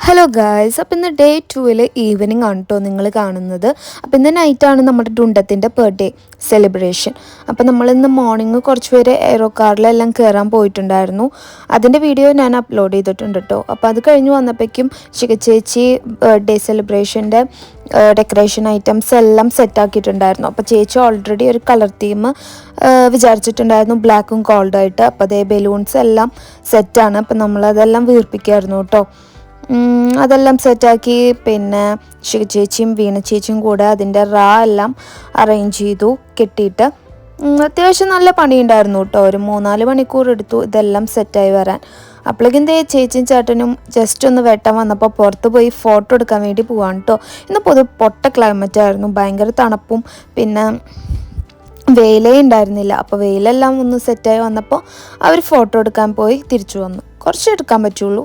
Hello guys, അപ്പോൾ ഇന്ന് day 2 evening ആണ് കേട്ടോ നിങ്ങൾ കാണുന്നത്. അപ്പോൾ ഇന്ന് നൈറ്റാണ് നമ്മുടെ ഡുണ്ടത്തിൻ്റെ ബർത്ത്ഡേ സെലിബ്രേഷൻ. അപ്പോൾ നമ്മളിന്ന് മോർണിംഗ് കുറച്ച് പേര് എയറോ കാറിലെല്ലാം കയറാൻ പോയിട്ടുണ്ടായിരുന്നു. അതിൻ്റെ വീഡിയോ ഞാൻ അപ്ലോഡ് ചെയ്തിട്ടുണ്ട് കേട്ടോ. അപ്പോൾ അത് കഴിഞ്ഞ് വന്നപ്പോഴേക്കും ചേച്ചി ബർത്ത്ഡേ സെലിബ്രേഷൻ്റെ ഡെക്കറേഷൻ ഐറ്റംസ് എല്ലാം സെറ്റാക്കിയിട്ടുണ്ടായിരുന്നു. അപ്പോൾ ചേച്ചി ഓൾറെഡി ഒരു കളർ തീം വിചാരിച്ചിട്ടുണ്ടായിരുന്നു, ബ്ലാക്കും ഗോൾഡും ആയിട്ട്. അപ്പോൾ അതേ ബലൂൺസ് എല്ലാം സെറ്റാണ്. അപ്പോൾ നമ്മളതെല്ലാം വീർപ്പിക്കുമായിരുന്നു കേട്ടോ. അതെല്ലാം സെറ്റാക്കി. പിന്നെ ചേച്ചിയും വീണ ചേച്ചിയും കൂടെ അതിൻ്റെ എല്ലാം അറേഞ്ച് ചെയ്തു കെട്ടിയിട്ട്. അത്യാവശ്യം നല്ല പണിയുണ്ടായിരുന്നു കേട്ടോ. ഒരു 3-4 മണിക്കൂർ എടുത്തു ഇതെല്ലാം സെറ്റായി വരാൻ. അപ്പോഴേക്കും ചേച്ചിയും ചേട്ടനും ജസ്റ്റ് ഒന്ന് വെട്ടാൻ വന്നപ്പോൾ പുറത്ത് പോയി ഫോട്ടോ എടുക്കാൻ വേണ്ടി പോവാണ് കേട്ടോ. ഇന്ന് പൊട്ട ക്ലൈമറ്റ് ആയിരുന്നു, ഭയങ്കര തണുപ്പും പിന്നെ വെയിലേ ഉണ്ടായിരുന്നില്ല. അപ്പോൾ വെയിലെല്ലാം ഒന്ന് സെറ്റായി വന്നപ്പോൾ അവർ ഫോട്ടോ എടുക്കാൻ പോയി തിരിച്ചു വന്നു. കുറച്ച് എടുക്കാൻ പറ്റുള്ളൂ.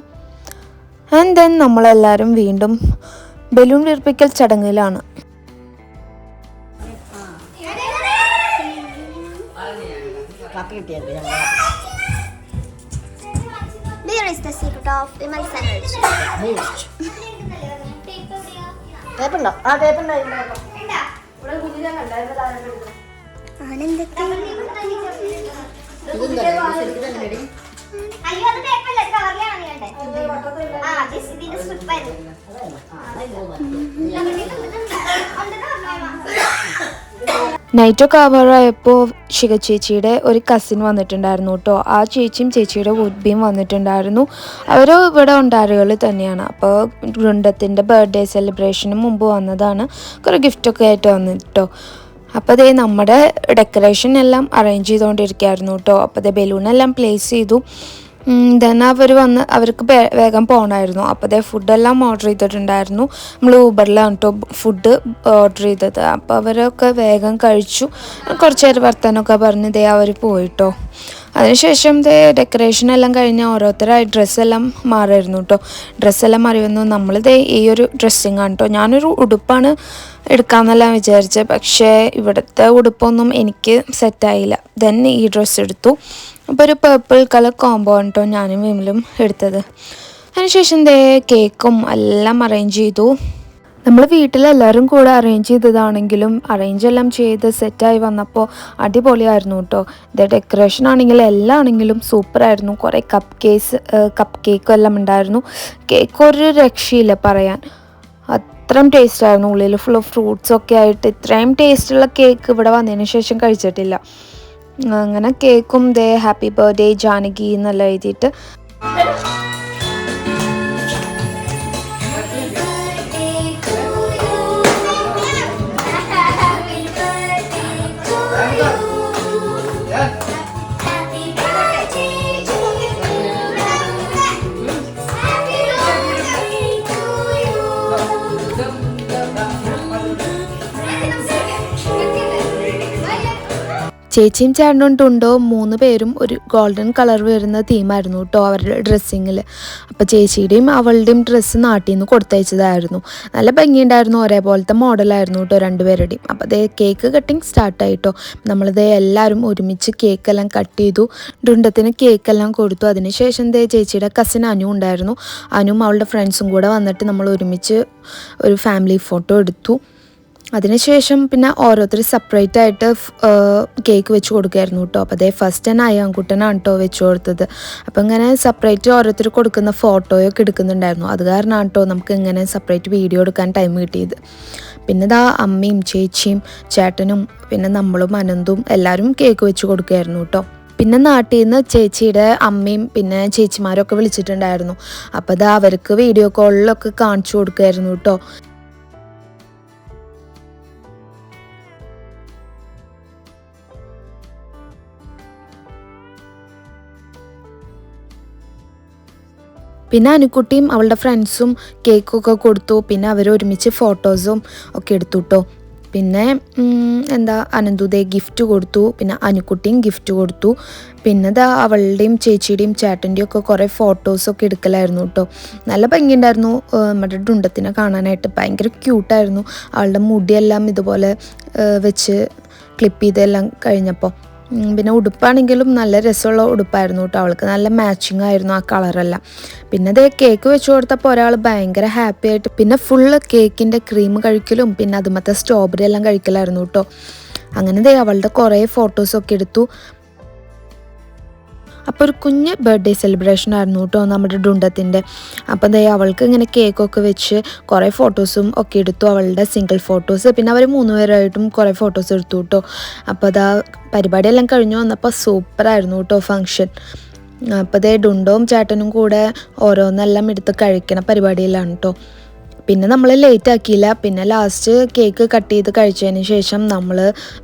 ആൻഡ് ദെൻ നമ്മളെല്ലാവരും വീണ്ടും ബലൂൺ വീർപ്പിക്കൽ ചടങ്ങിലാണ്. There is the secret of immense energy. അയ്യോ, അത് ടേപ്പല്ല, കവറിലാണ് ഇതിന്റെ സ്ട്രിപ്പായിരുന്നു. നൈറ്റൊക്കെ ആവാറായപ്പോൾ ചേച്ചിയുടെ ഒരു കസിൻ വന്നിട്ടുണ്ടായിരുന്നു കേട്ടോ. ആ ചേച്ചിയും ചേച്ചിയുടെ വുഡ്ബിയും വന്നിട്ടുണ്ടായിരുന്നു. അവർ ഇവിടെ ഉണ്ടാറുകൾ തന്നെയാണ്. അപ്പോൾ വൃന്ദത്തിൻ്റെ ബർത്ത്ഡേ സെലിബ്രേഷന് മുമ്പ് വന്നതാണ്. കുറേ ഗിഫ്റ്റൊക്കെ ആയിട്ട് വന്നിട്ടോ. അപ്പോൾ അതേ നമ്മുടെ ഡെക്കറേഷൻ എല്ലാം അറേഞ്ച് ചെയ്തുകൊണ്ടിരിക്കുകയായിരുന്നു കേട്ടോ. അപ്പോൾ അതേ ബലൂണെല്ലാം പ്ലേസ് ചെയ്തു. ദെൻ അവർക്ക് വേഗം പോകണമായിരുന്നു. അപ്പോൾ അതേ ഫുഡെല്ലാം ഓർഡർ ചെയ്തിട്ടുണ്ടായിരുന്നു. നമ്മൾ ഊബറിലാണ് കേട്ടോ ഫുഡ് ഓർഡർ ചെയ്തത്. അപ്പോൾ അവരൊക്കെ വേഗം കഴിച്ചു. കുറച്ച് നേരം വർത്താനമൊക്കെ പറഞ്ഞ് അവർ പോയിട്ടോ. അതിനുശേഷം ഡെക്കറേഷൻ എല്ലാം കഴിഞ്ഞ് ഓരോരുത്തരായി ഡ്രസ്സെല്ലാം മാറായിരുന്നു കേട്ടോ. ഡ്രസ്സെല്ലാം മാറി വന്നു. ഈ ഒരു ഡ്രസ്സിങ് ആണ് കേട്ടോ. ഞാനൊരു ഉടുപ്പാണ് എടുക്കാമെന്നെല്ലാം വിചാരിച്ചത്, പക്ഷേ ഇവിടുത്തെ ഉടുപ്പൊന്നും എനിക്ക് സെറ്റായില്ല. ദെൻ ഈ ഡ്രസ്സ് എടുത്തു. അപ്പോൾ ഒരു പേർപ്പിൾ കളർ കോംബോ ആണ് കേട്ടോ ഞാനും വിമലും എടുത്തത്. അതിനുശേഷം കേക്കും എല്ലാം അറേഞ്ച് ചെയ്തു. നമ്മൾ വീട്ടിലെല്ലാവരും കൂടെ അറേഞ്ച് ചെയ്തതാണെങ്കിലും അറേഞ്ചെല്ലാം ചെയ്ത് സെറ്റായി വന്നപ്പോൾ അടിപൊളിയായിരുന്നു കേട്ടോ. ഡെക്കറേഷൻ ആണെങ്കിലും എല്ലാം ആണെങ്കിലും സൂപ്പറായിരുന്നു. കുറേ കപ്പ് കേക്കും എല്ലാം ഉണ്ടായിരുന്നു. കേക്ക് ഒരു രക്ഷയില്ല പറയാൻ, അത്രയും ടേസ്റ്റായിരുന്നു. ഉള്ളിൽ ഫുൾ ഓഫ് ഫ്രൂട്ട്സൊക്കെ ആയിട്ട് ഇത്രയും ടേസ്റ്റുള്ള കേക്ക് ഇവിടെ വന്നതിന് ശേഷം കഴിച്ചിട്ടില്ല. അങ്ങനെ കേക്കും ഹാപ്പി ബർത്ത്ഡേ ജാനകി എന്നെല്ലാം എഴുതിയിട്ട് ചേച്ചിയും ചേട്ടനുണ്ടോ 3 പേരും ഒരു ഗോൾഡൻ കളർ വരുന്ന തീമായിരുന്നു കേട്ടോ അവരുടെ ഡ്രസ്സിങ്ങിൽ. അപ്പോൾ ചേച്ചിയുടെയും അവളുടെയും ഡ്രസ്സ് നാട്ടിൽ നിന്ന് കൊടുത്തയച്ചതായിരുന്നു. നല്ല ഭംഗിയുണ്ടായിരുന്നു, ഒരേപോലത്തെ മോഡലായിരുന്നു കേട്ടോ 2 പേരുടെയും. അപ്പോൾ കേക്ക് കട്ടിങ് സ്റ്റാർട്ടായിട്ടോ. എല്ലാവരും ഒരുമിച്ച് കേക്കെല്ലാം കട്ട് ചെയ്തു. ഡുണ്ടത്തിന് കേക്കെല്ലാം കൊടുത്തു. അതിനുശേഷം ചേച്ചിയുടെ കസിൻ അനു ഉണ്ടായിരുന്നു. അനുവും അവളുടെ ഫ്രണ്ട്സും കൂടെ വന്നിട്ട് നമ്മൾ ഒരുമിച്ച് ഒരു ഫാമിലി ഫോട്ടോ എടുത്തു. അതിനുശേഷം പിന്നെ ഓരോരുത്തർ സെപ്പറേറ്റ് ആയിട്ട് കേക്ക് വെച്ച് കൊടുക്കുമായിരുന്നു കേട്ടോ. അപ്പോൾ ഫസ്റ്റ് തന്നെ അയ്യാൻകുട്ടനാണ് കേട്ടോ വെച്ച് കൊടുത്തത്. അപ്പോൾ ഇങ്ങനെ സെപ്പറേറ്റ് ഓരോരുത്തർ കൊടുക്കുന്ന ഫോട്ടോയൊക്കെ എടുക്കുന്നുണ്ടായിരുന്നു. അത് കാരണമാണ് കേട്ടോ നമുക്ക് ഇങ്ങനെ സെപ്പറേറ്റ് വീഡിയോ എടുക്കാൻ ടൈം കിട്ടിയത്. പിന്നെ അമ്മയും ചേച്ചിയും ചേട്ടനും പിന്നെ നമ്മളും അനന്തും എല്ലാവരും കേക്ക് വെച്ച് കൊടുക്കുമായിരുന്നു കേട്ടോ. പിന്നെ നാട്ടിൽ നിന്ന് ചേച്ചിയുടെ അമ്മയും പിന്നെ ചേച്ചിമാരൊക്കെ വിളിച്ചിട്ടുണ്ടായിരുന്നു. അപ്പോൾ അവർക്ക് വീഡിയോ കോളിലൊക്കെ കാണിച്ചു കൊടുക്കുമായിരുന്നു കേട്ടോ. പിന്നെ അനുക്കുട്ടിയും അവളുടെ ഫ്രണ്ട്സും കേക്കൊക്കെ കൊടുത്തു. പിന്നെ അവർ ഒരുമിച്ച് ഫോട്ടോസും ഒക്കെ എടുത്തു കേട്ടോ. പിന്നെ അനന്തുദേ ഗിഫ്റ്റ് കൊടുത്തു. പിന്നെ അനുക്കുട്ടിയും ഗിഫ്റ്റ് കൊടുത്തു. പിന്നെ അവളുടെയും ചേച്ചിയുടെയും ചേട്ടൻ്റെയും ഒക്കെ കുറേ ഫോട്ടോസൊക്കെ എടുക്കലായിരുന്നു കേട്ടോ. നല്ല ഭംഗിയുണ്ടായിരുന്നു നമ്മുടെ ഡുണ്ടത്തിനെ കാണാനായിട്ട്. ഭയങ്കര ക്യൂട്ടായിരുന്നു. അവളുടെ മുടിയെല്ലാം ഇതുപോലെ വെച്ച് ക്ലിപ്പ് ചെയ്തെല്ലാം കഴിഞ്ഞപ്പോൾ പിന്നെ ഉടുപ്പാണെങ്കിലും നല്ല രസമുള്ള ഉടുപ്പായിരുന്നു കേട്ടോ. അവൾക്ക് നല്ല മാച്ചിങ് ആയിരുന്നു ആ കളറെല്ലാം. പിന്നെ അതേ കേക്ക് വെച്ച് കൊടുത്തപ്പോൾ ഒരാൾ ഭയങ്കര ഹാപ്പി ആയിട്ട് പിന്നെ ഫുള്ള് കേക്കിൻ്റെ ക്രീം കഴിക്കലും പിന്നെ അതുമത്തെ സ്ട്രോബെറി എല്ലാം കഴിക്കലായിരുന്നു കേട്ടോ. അങ്ങനെ ദേ അവളുടെ കുറേ ഫോട്ടോസൊക്കെ എടുത്തു. അപ്പോൾ ഒരു കുഞ്ഞ് ബർത്ത്ഡേ സെലിബ്രേഷൻ ആയിരുന്നു കേട്ടോ നമ്മുടെ ഡുണ്ടത്തിൻ്റെ. അപ്പോൾ ദേ അവൾക്ക് ഇങ്ങനെ കേക്കൊക്കെ വെച്ച് കുറേ ഫോട്ടോസും ഒക്കെ എടുത്തു, അവളുടെ സിംഗിൾ ഫോട്ടോസ്. പിന്നെ അവർ 3 പേരായിട്ടും കുറേ ഫോട്ടോസ് എടുത്തു കേട്ടോ. അപ്പോൾ അതാ പരിപാടിയെല്ലാം കഴിഞ്ഞു വന്നപ്പോൾ സൂപ്പറായിരുന്നു കേട്ടോ ഫങ്ഷൻ. അപ്പോൾ ദേ ഡുണ്ടോവും ചേട്ടനും കൂടെ ഓരോന്നെല്ലാം എടുത്ത് കഴിക്കണ പരിപാടിയിലാണ് കേട്ടോ. പിന്നെ നമ്മൾ ലേറ്റ് ആക്കിയില്ല. പിന്നെ ലാസ്റ്റ് കേക്ക് കട്ട് ചെയ്ത് കഴിച്ചതിന് ശേഷം നമ്മൾ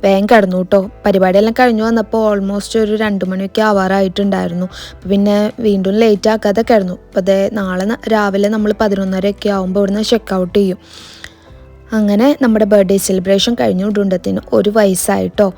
വേഗം കിടന്നു കേട്ടോ. പരിപാടിയെല്ലാം കഴിഞ്ഞു വന്നപ്പോൾ ഓൾമോസ്റ്റ് ഒരു 2 മണിയൊക്കെ ആവാറായിട്ടുണ്ടായിരുന്നു. അപ്പോൾ പിന്നെ വീണ്ടും ലേറ്റ് ആക്കാതെ കിടന്നു. അപ്പോൾ അതേ നാളെ രാവിലെ നമ്മൾ 11:30 ആകുമ്പോൾ ഇവിടുന്ന് ചെക്കൗട്ട് ചെയ്യും. അങ്ങനെ നമ്മുടെ ബർത്ത്ഡേ സെലിബ്രേഷൻ കഴിഞ്ഞു. ഡുണ്ടത്തിന് 1 വയസ്സായിട്ടോ.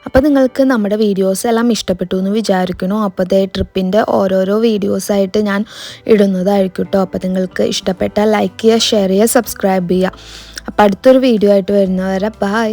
അപ്പോൾ നിങ്ങൾക്ക് നമ്മുടെ വീഡിയോസ് എല്ലാം ഇഷ്ടപ്പെട്ടു എന്ന് വിചാരിക്കുന്നു. അപ്പോൾ അതേ ട്രിപ്പിൻ്റെ ഓരോരോ വീഡിയോസായിട്ട് ഞാൻ ഇടുന്നതായിരിക്കും കേട്ടോ. അപ്പോൾ നിങ്ങൾക്ക് ഇഷ്ടപ്പെട്ടാൽ ലൈക്ക് ചെയ്യുക, ഷെയർ ചെയ്യുക, സബ്സ്ക്രൈബ് ചെയ്യുക. അപ്പോൾ അടുത്തൊരു വീഡിയോ ആയിട്ട് വരുന്നവരെ ബൈ.